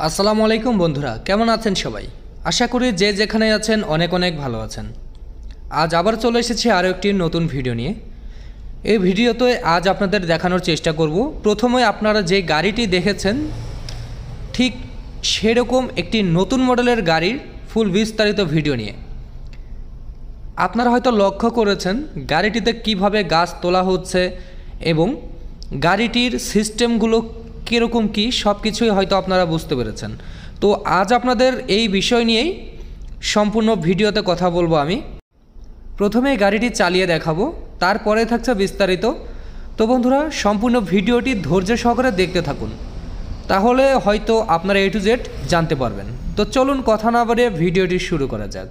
আসসালামু আলাইকুম বন্ধুরা, কেমন আছেন সবাই? আশা করি যে যেখানে আছেন অনেক অনেক ভালো আছেন। আজ আবার চলে এসেছি আরও একটি নতুন ভিডিও নিয়ে। এই ভিডিওতে আজ আপনাদের দেখানোর চেষ্টা করব, প্রথমে আপনারা যে গাড়িটি দেখেছেন ঠিক সেরকম একটি নতুন মডেলের গাড়ির ফুল বিস্তারিত ভিডিও নিয়ে। আপনারা হয়তো লক্ষ্য করেছেন গাড়িটিতে কিভাবে গাছ তোলা হচ্ছে এবং গাড়িটির সিস্টেমগুলো কীরকম কী সব কিছুই হয়তো আপনারা বুঝতে পেরেছেন। তো আজ আপনাদের এই বিষয় নিয়েই সম্পূর্ণ ভিডিওতে কথা বলবো আমি। প্রথমে গাড়িটি চালিয়ে দেখাবো, তারপরে থাকছে বিস্তারিত। তো বন্ধুরা, সম্পূর্ণ ভিডিওটি ধৈর্য সহকারে দেখতে থাকুন, তাহলে হয়তো আপনারা A to Z জানতে পারবেন। তো চলুন কথা না বাড়িয়ে ভিডিওটি শুরু করা যাক।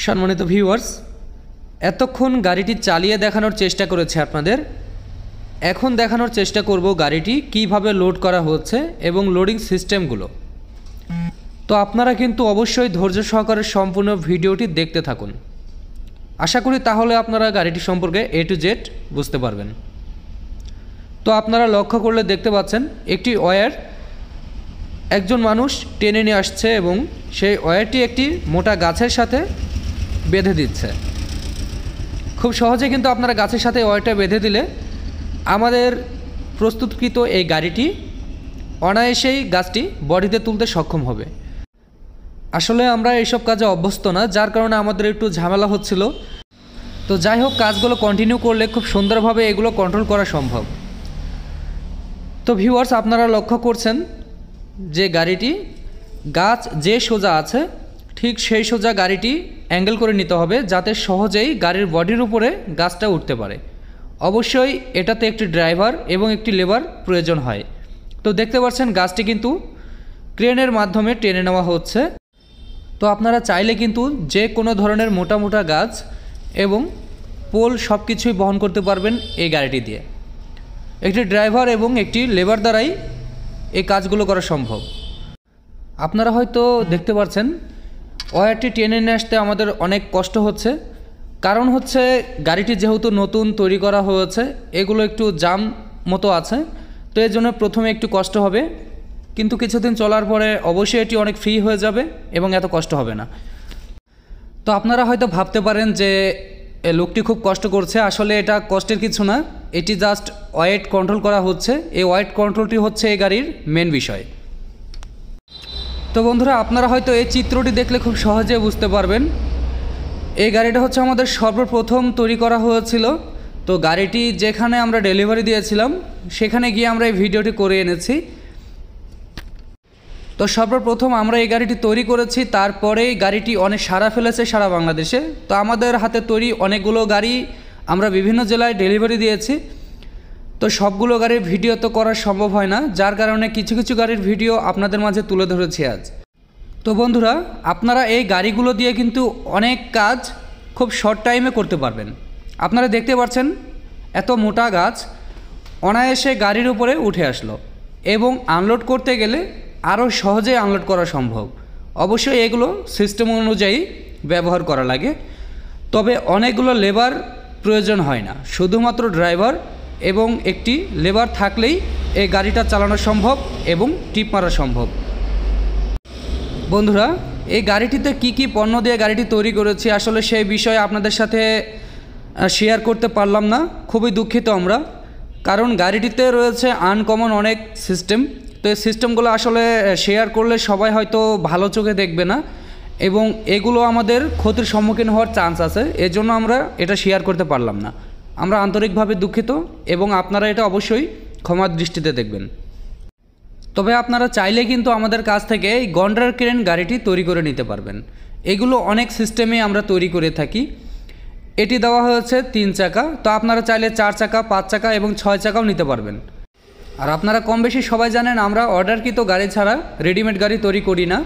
সম্মানিত ভিউয়ার্স, এতক্ষণ গাড়িটি চালিয়ে দেখানোর চেষ্টা করেছে আপনাদের। এখন দেখানোর চেষ্টা করব গাড়িটি কিভাবে লোড করা হচ্ছে এবং লোডিং সিস্টেমগুলো। তো আপনারা কিন্তু অবশ্যই ধৈর্য সহকারে সম্পূর্ণ ভিডিওটি দেখতে থাকুন। আশা করি তাহলে আপনারা গাড়িটি সম্পর্কে A to Z বুঝতে পারবেন। তো আপনারা লক্ষ্য করলে দেখতে পাচ্ছেন একটি ওয়্যার একজন মানুষ টেনে নিয়ে আসছে এবং সেই ওয়্যারটি একটি মোটা গাছের সাথে বেঁধে দিচ্ছে। খুব সহজে কিন্তু আপনারা গাছের সাথে ওয়্যারটা বেঁধে দিলে আমাদের প্রস্তুতকৃত এই গাড়িটি অনায়াসেই গাছটি বডিতে তুলতে সক্ষম হবে। আসলে আমরা এইসব কাজে অভ্যস্ত না, যার কারণে আমাদের একটু ঝামেলা হচ্ছিল। তো যাই হোক, কাজগুলো কন্টিনিউ করলে খুব সুন্দরভাবে এগুলো কন্ট্রোল করা সম্ভব। তো ভিউয়ার্স, আপনারা লক্ষ্য করছেন যে গাড়িটি গাছ যে সোজা আছে ঠিক সেই সোজা গাড়িটি অ্যাঙ্গেল করে নিতে হবে, যাতে সহজেই গাড়ির বডির উপরে গাছটা উঠতে পারে। অবশ্যই এটাতে একটি ড্রাইভার এবং একটি লেবার প্রয়োজন হয়। তো দেখতে পাচ্ছেন গাছটি কিন্তু ক্রেনের মাধ্যমে টেনে নেওয়া হচ্ছে। তো আপনারা চাইলে কিন্তু যে কোনো ধরনের মোটা মোটা গাছ এবং পোল সব কিছুই বহন করতে পারবেন এই গাড়িটি দিয়ে। একটি ড্রাইভার এবং একটি লেবার দ্বারাই এই কাজগুলো করা সম্ভব। আপনারা হয়তো দেখতে পাচ্ছেন ওয়্যারটি টেনে নিয়ে আসতে আমাদের অনেক কষ্ট হচ্ছে, কারণ হচ্ছে গাড়িটি যেহেতু নতুন তৈরি করা হয়েছে, এগুলো একটু জাম মতো আছে। তো এর জন্য প্রথমে একটু কষ্ট হবে, কিন্তু কিছুদিন চলার পরে অবশ্যই এটি অনেক ফ্রি হয়ে যাবে এবং এত কষ্ট হবে না। তো আপনারা হয়তো ভাবতে পারেন যে লোকটি খুব কষ্ট করছে। আসলে এটা কষ্টের কিছু না, এটি জাস্ট ওয়েট কন্ট্রোল করা হচ্ছে। এই ওয়েট কন্ট্রোলটি হচ্ছে এই গাড়ির মেন বিষয়। তো বন্ধুরা, আপনারা হয়তো এই চিত্রটি দেখলে খুব সহজে বুঝতে পারবেন এই গাড়িটা হচ্ছে আমাদের সর্বপ্রথম তৈরি করা হয়েছিল তো গাড়িটি যেখানে আমরা ডেলিভারি দিয়েছিলাম সেখানে গিয়ে আমরা এই ভিডিওটি করে এনেছি। তো সর্বপ্রথম আমরা এই গাড়িটি তৈরি করেছি, তারপরে গাড়িটি অনেক সাড়া ফেলেছে সারা বাংলাদেশে। তো আমাদের হাতে তৈরি অনেকগুলো গাড়ি আমরা বিভিন্ন জেলায় ডেলিভারি দিয়েছি। তো সবগুলো গাড়ির ভিডিও তো করা সম্ভব হয় না, যার কারণে কিছু কিছু গাড়ির ভিডিও আপনাদের মাঝে তুলে ধরেছি আজ। তো বন্ধুরা, আপনারা এই গাড়িগুলো দিয়ে কিন্তু অনেক কাজ খুব শর্ট টাইমে করতে পারবেন। আপনারা দেখতে পাচ্ছেন এত মোটা গাছ অনায়াসে গাড়ির উপরে উঠে আসলো, এবং আনলোড করতে গেলে আরও সহজে আনলোড করা সম্ভব। অবশ্যই এগুলো সিস্টেম অনুযায়ী ব্যবহার করা লাগে, তবে অনেকগুলো লেবার প্রয়োজন হয় না, শুধুমাত্র ড্রাইভার এবং একটি লেবার থাকলেই এই গাড়িটা চালানো সম্ভব এবং টিপ মারা সম্ভব। বন্ধুরা, এই গাড়িটিতে কি কি পণ্য দিয়ে গাড়িটি তৈরি করেছি আসলে সেই বিষয়ে আপনাদের সাথে শেয়ার করতে পারলাম না, খুবই দুঃখিত আমরা। কারণ গাড়িটিতে রয়েছে আনকমন অনেক সিস্টেম, তো এই সিস্টেমগুলো আসলে শেয়ার করলে সবাই হয়তো ভালো চোখে দেখবে না, এবং এগুলো আমাদের ক্ষতির সম্মুখীন হওয়ার চান্স আছে, এজন্য আমরা এটা শেয়ার করতে পারলাম না। আমরা আন্তরিকভাবে দুঃখিত, এবং আপনারা এটা অবশ্যই ক্ষমার দৃষ্টিতে দেখবেন। তবে আপনারা চাইলে কিন্তু আমাদের কাছ থেকে এই গন্ডার ক্রেন গাড়িটি তৈরি করে নিতে পারবেন। এগুলো অনেক সিস্টেমে আমরা তৈরি করে থাকি। এটি দেওয়া হয়েছে 3 চাকা, তো আপনারা চাইলে 4 চাকা, 5 চাকা এবং 6 চাকাও নিতে পারবেন। আর আপনারা কম বেশি সবাই জানেন আমরা অর্ডারকৃত গাড়ি ছাড়া রেডিমেড গাড়ি তৈরি করি না।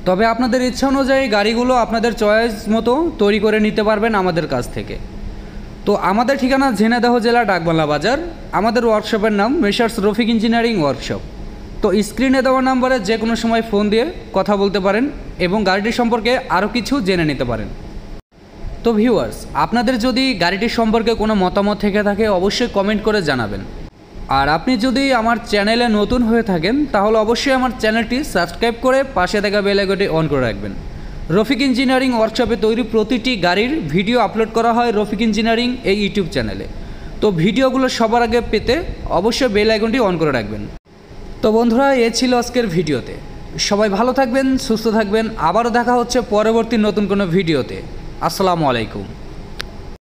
তবে আপনাদের ইচ্ছা অনুযায়ী গাড়িগুলো আপনাদের চয়েস মতো তৈরি করে নিতে পারবেন আমাদের কাছ থেকে। তো আমাদের ঠিকানা ঝিনাইদহ জেলা ডাকবাংলা বাজার। আমাদের ওয়ার্কশপের নাম মেসার্স রফিক ইঞ্জিনিয়ারিং ওয়ার্কশপ। তো স্ক্রিনে দেওয়া নাম্বারে যে কোনো সময় ফোন দিয়ে কথা বলতে পারেন এবং গাড়িটি সম্পর্কে আরও কিছু জেনে নিতে পারেন। তো ভিউয়ার্স, আপনাদের যদি গাড়িটির সম্পর্কে কোনো মতামত থেকে থাকে অবশ্যই কমেন্ট করে জানাবেন। আর আপনি যদি আমার চ্যানেলে নতুন হয়ে থাকেন তাহলে অবশ্যই আমার চ্যানেলটি সাবস্ক্রাইব করে পাশে থাকা বেল আইকনটি অন করে রাখবেন। রফিক ইঞ্জিনিয়ারিং ওয়ার্কশপে তৈরি প্রতিটি গাড়ির ভিডিও আপলোড করা হয় রফিক ইঞ্জিনিয়ারিং এই ইউটিউব চ্যানেলে। তো ভিডিওগুলো সবার আগে পেতে অবশ্যই বেল আইকনটি অন করে রাখবেন। তো বন্ধুরা, এ ছিল আজকের ভিডিওতে। সবাই ভালো থাকবেন, সুস্থ থাকবেন। আবারও দেখা হচ্ছে পরবর্তী নতুন কোনো ভিডিওতে। আসসালামু আলাইকুম।